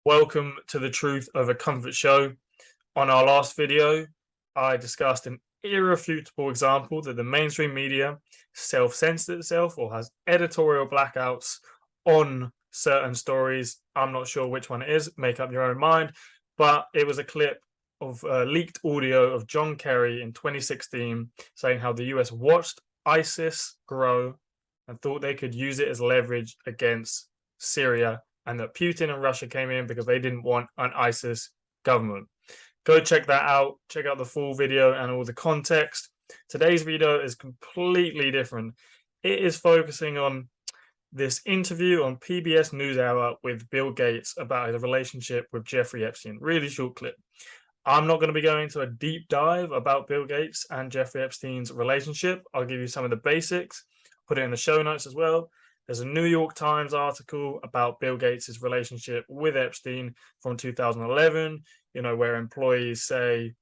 Welcome to the Truth Over Comfort show. On our last video, I discussed an irrefutable example that the mainstream media self-censors itself or has editorial blackouts on certain stories. I'm not sure which one it is, make up your own mind, but it was a clip of leaked audio of John Kerry in 2016 saying how the US watched ISIS grow and thought they could use it as leverage against Syria, and that Putin and Russia came in because they didn't want an ISIS government. Go check that out. Check out the full video and all the context. Today's video is completely different. It is focusing on this interview on PBS NewsHour with Bill Gates about his relationship with Jeffrey Epstein. Really short clip. I'm not going to be going into a deep dive about Bill Gates and Jeffrey Epstein's relationship. I'll give you some of the basics, put it in the show notes as well. There's a New York Times article about Bill Gates' relationship with Epstein from 2011, where employees say,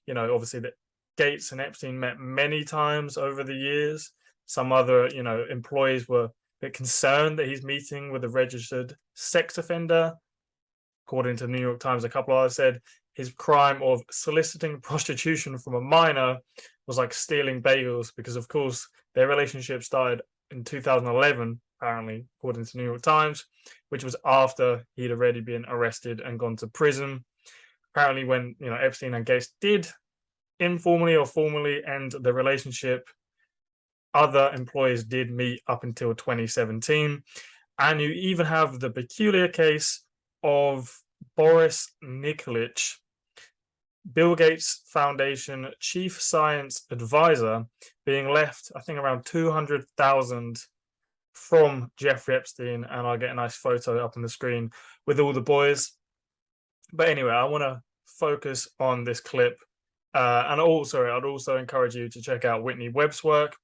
obviously that Gates and Epstein met many times over the years. Some other, employees were a bit concerned that he's meeting with a registered sex offender. According to the New York Times, a couple others said his crime of soliciting prostitution from a minor was like stealing bagels because, of course, their relationship started in 2011, apparently, according to the New York Times, which was after he'd already been arrested and gone to prison. Apparently, when Epstein and Gates did informally or formally end the relationship, other employees did meet up until 2017. And you even have the peculiar case of Boris Nikolic, Bill Gates Foundation chief science advisor, being left, I think, around 200,000 from Jeffrey Epstein. And I'll get a nice photo up on the screen with all the boys. But anyway, I want to focus on this clip. And also, I'd also encourage you to check out Whitney Webb's work,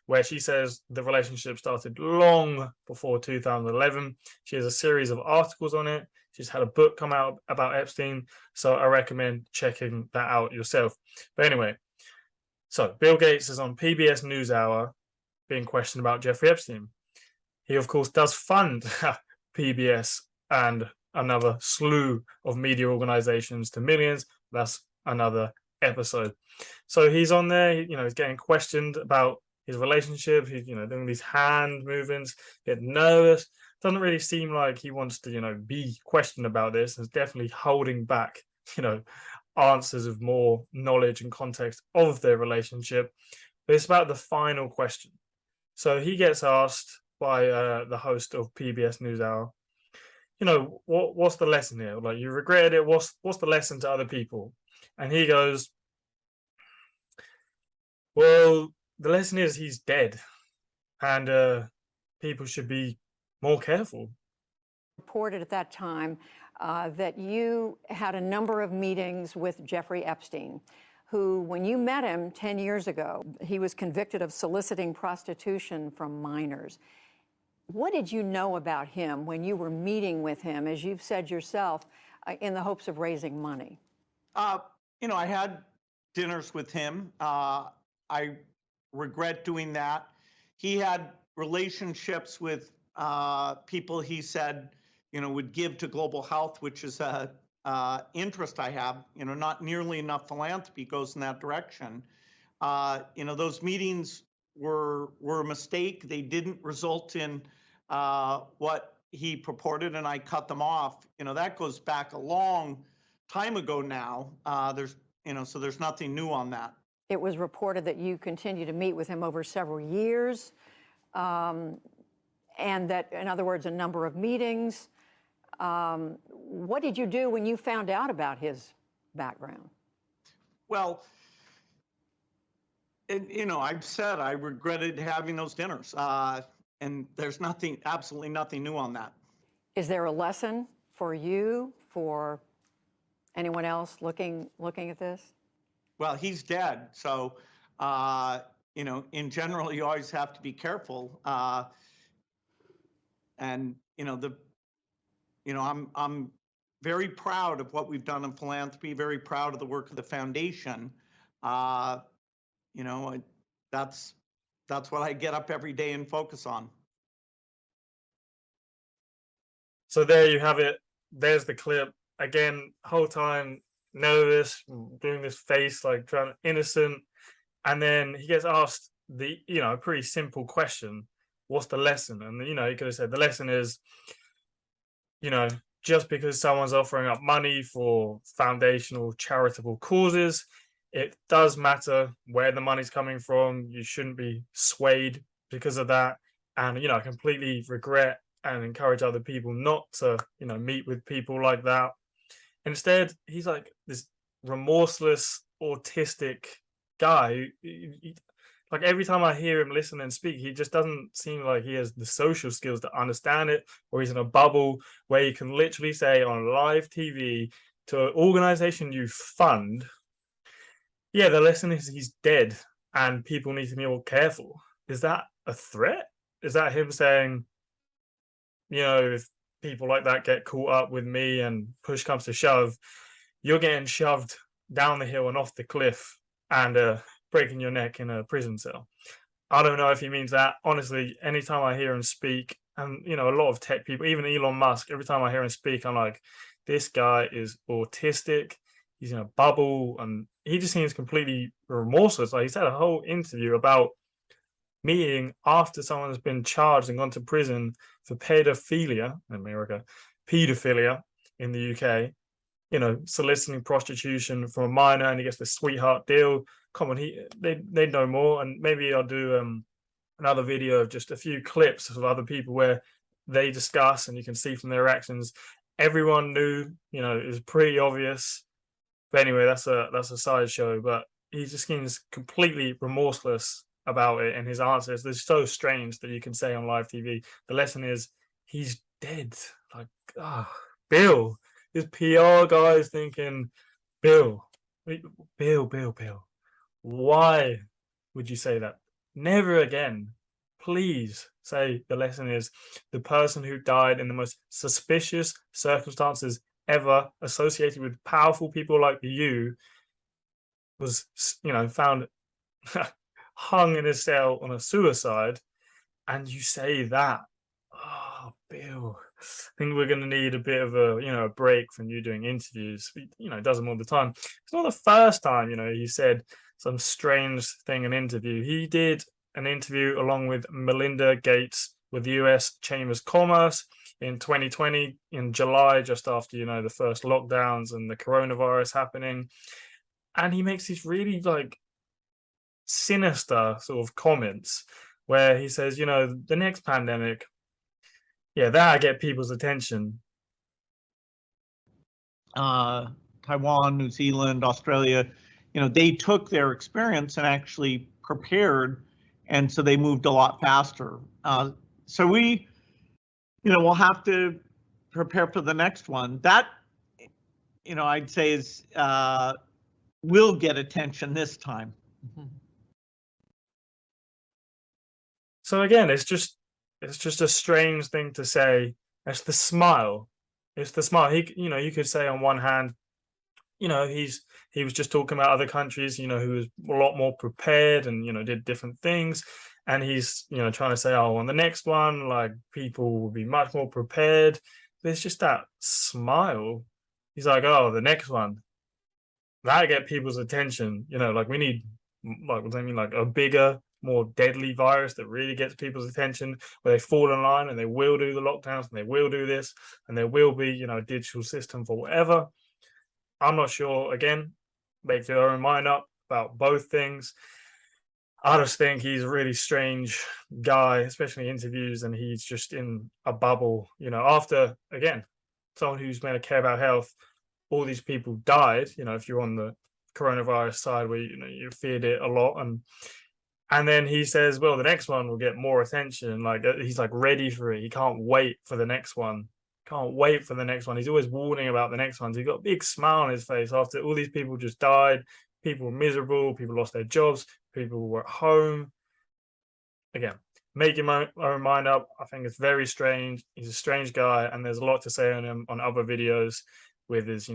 where she says the relationship started long before 2011. She has a series of articles on it. She's had a book come out about Epstein. So I recommend checking that out yourself. But anyway, so Bill Gates is on PBS NewsHour being questioned about Jeffrey Epstein. He, of course, does fund PBS and another slew of media organizations to millions. That's another episode. So he's on there, he's getting questioned about his relationship. He's, doing these hand movements, get nervous. Doesn't really seem like he wants to, be questioned about this. Is definitely holding back, answers of more knowledge and context of their relationship. But it's about the final question. So he gets asked by the host of PBS NewsHour, what's the lesson here? Like, you regretted it. What's the lesson to other people? And he goes, well, the lesson is he's dead, and people should be more careful. Reported at that time that you had a number of meetings with Jeffrey Epstein, who, when you met him 10 years ago, he was convicted of soliciting prostitution from minors. What did you know about him when you were meeting with him, as you've said yourself, in the hopes of raising money? I had dinners with him. I regret doing that. He had relationships with people he said, would give to global health, which is a interest I have. Not nearly enough philanthropy goes in that direction. Those meetings were a mistake. They didn't result in what he purported, and I cut them off. That goes back a long time ago now. So there's nothing new on that. It was reported that you continued to meet with him over several years, and that, in other words, a number of meetings. What did you do when you found out about his background? Well, I've said I regretted having those dinners, and there's absolutely nothing new on that. Is there a lesson for you, for anyone else looking at this? Well, he's dead, so in general, you always have to be careful. And I'm very proud of what we've done in philanthropy. Very proud of the work of the foundation. That's what I get up every day and focus on. So there you have it. There's the clip. again, whole time nervous, doing this face like trying innocent, and then he gets asked the pretty simple question, "What's the lesson?" And he could have said the lesson is, you know, just because someone's offering up money for foundational charitable causes, it does matter where the money's coming from. You shouldn't be swayed because of that. And, I completely regret and encourage other people not to, meet with people like that. Instead, he's like this remorseless, autistic guy. Like every time I hear him listen and speak, he just doesn't seem like he has the social skills to understand it, or he's in a bubble where you can literally say on live TV to an organization you fund, yeah, the lesson is he's dead and people need to be more careful. Is that a threat? Is that him saying, if people like that get caught up with me and push comes to shove, you're getting shoved down the hill and off the cliff and breaking your neck in a prison cell? I don't know if he means that. Honestly, anytime I hear him speak, and a lot of tech people, even Elon Musk, every time I hear him speak, I'm like, this guy is autistic. He's in a bubble, and he just seems completely remorseless. Like he's had a whole interview about meeting after someone has been charged and gone to prison for pedophilia in America, pedophilia in the UK, soliciting prostitution from a minor, and he gets the sweetheart deal. Come on, they know more, and maybe I'll do another video of just a few clips of other people where they discuss, and you can see from their reactions, everyone knew, it was pretty obvious. But anyway, that's a sideshow. But he just seems completely remorseless about it, and his answers, they're so strange that you can say on live TV. The lesson is he's dead. Like, Bill. His PR guy is thinking, Bill, Bill. Why would you say that? Never again. Please say the lesson is the person who died in the most suspicious circumstances ever associated with powerful people like you was, found hung in a cell on a suicide, and you say that. Oh, Bill, I think we're going to need a bit of a break from you doing interviews. He does them all the time. It's not the first time, he said some strange thing in an interview. He did an interview along with Melinda Gates with the US Chambers of Commerce in 2020 in July, just after, the first lockdowns and the coronavirus happening. And he makes these really sinister sort of comments where he says, the next pandemic, yeah, that'll get people's attention. Taiwan, New Zealand, Australia, they took their experience and actually prepared, and so they moved a lot faster. So we, we'll have to prepare for the next one. That, I'd say is will get attention this time. Mm-hmm. So again, it's just a strange thing to say. It's the smile. It's the smile. You could say on one hand, he was just talking about other countries, who was a lot more prepared and, did different things. And he's, trying to say, oh, on the next one, like people will be much more prepared. But it's just that smile. He's like, oh, the next one, that'll get people's attention. We need, what does that mean? Like a bigger, more deadly virus that really gets people's attention, where they fall in line and they will do the lockdowns and they will do this and there will be, a digital system for whatever. I'm not sure. Again, make your own mind up about both things. I just think he's a really strange guy, especially in interviews, and he's just in a bubble. After, again, someone who's meant to care about health, all these people died. If you're on the coronavirus side where you feared it a lot, and then he says, well, the next one will get more attention. Like he's ready for it. He can't wait for the next one. Can't wait for the next one. He's always warning about the next ones. He's got a big smile on his face after all these people just died. People were miserable. People lost their jobs. People were at home. Again, make your own mind up. I think it's very strange. He's a strange guy, and there's a lot to say on him on other videos with his,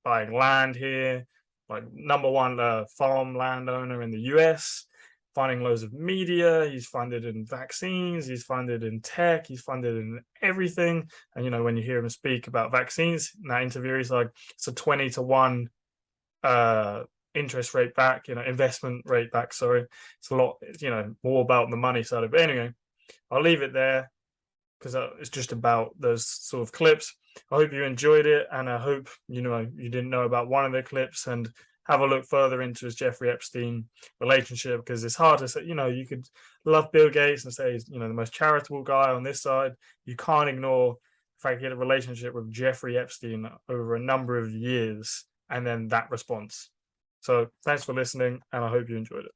buying land here, like #1 farm landowner in the US. funding loads of media. He's funded in vaccines. He's funded in tech. He's funded in everything. And, you know, when you hear him speak about vaccines in that interview, he's like, it's a 20-to-1 interest rate back, you know, investment rate back. Sorry. It's a lot, you know, more about the money side of it. But anyway, I'll leave it there because it's just about those sort of clips. I hope you enjoyed it, and I hope, you know, you didn't know about one of the clips, and have a look further into his Jeffrey Epstein relationship, because it's hard to say, you know, you could love Bill Gates and say he's, you know, the most charitable guy on this side. You can't ignore the fact he had a relationship with Jeffrey Epstein over a number of years, and then that response. So thanks for listening, and I hope you enjoyed it.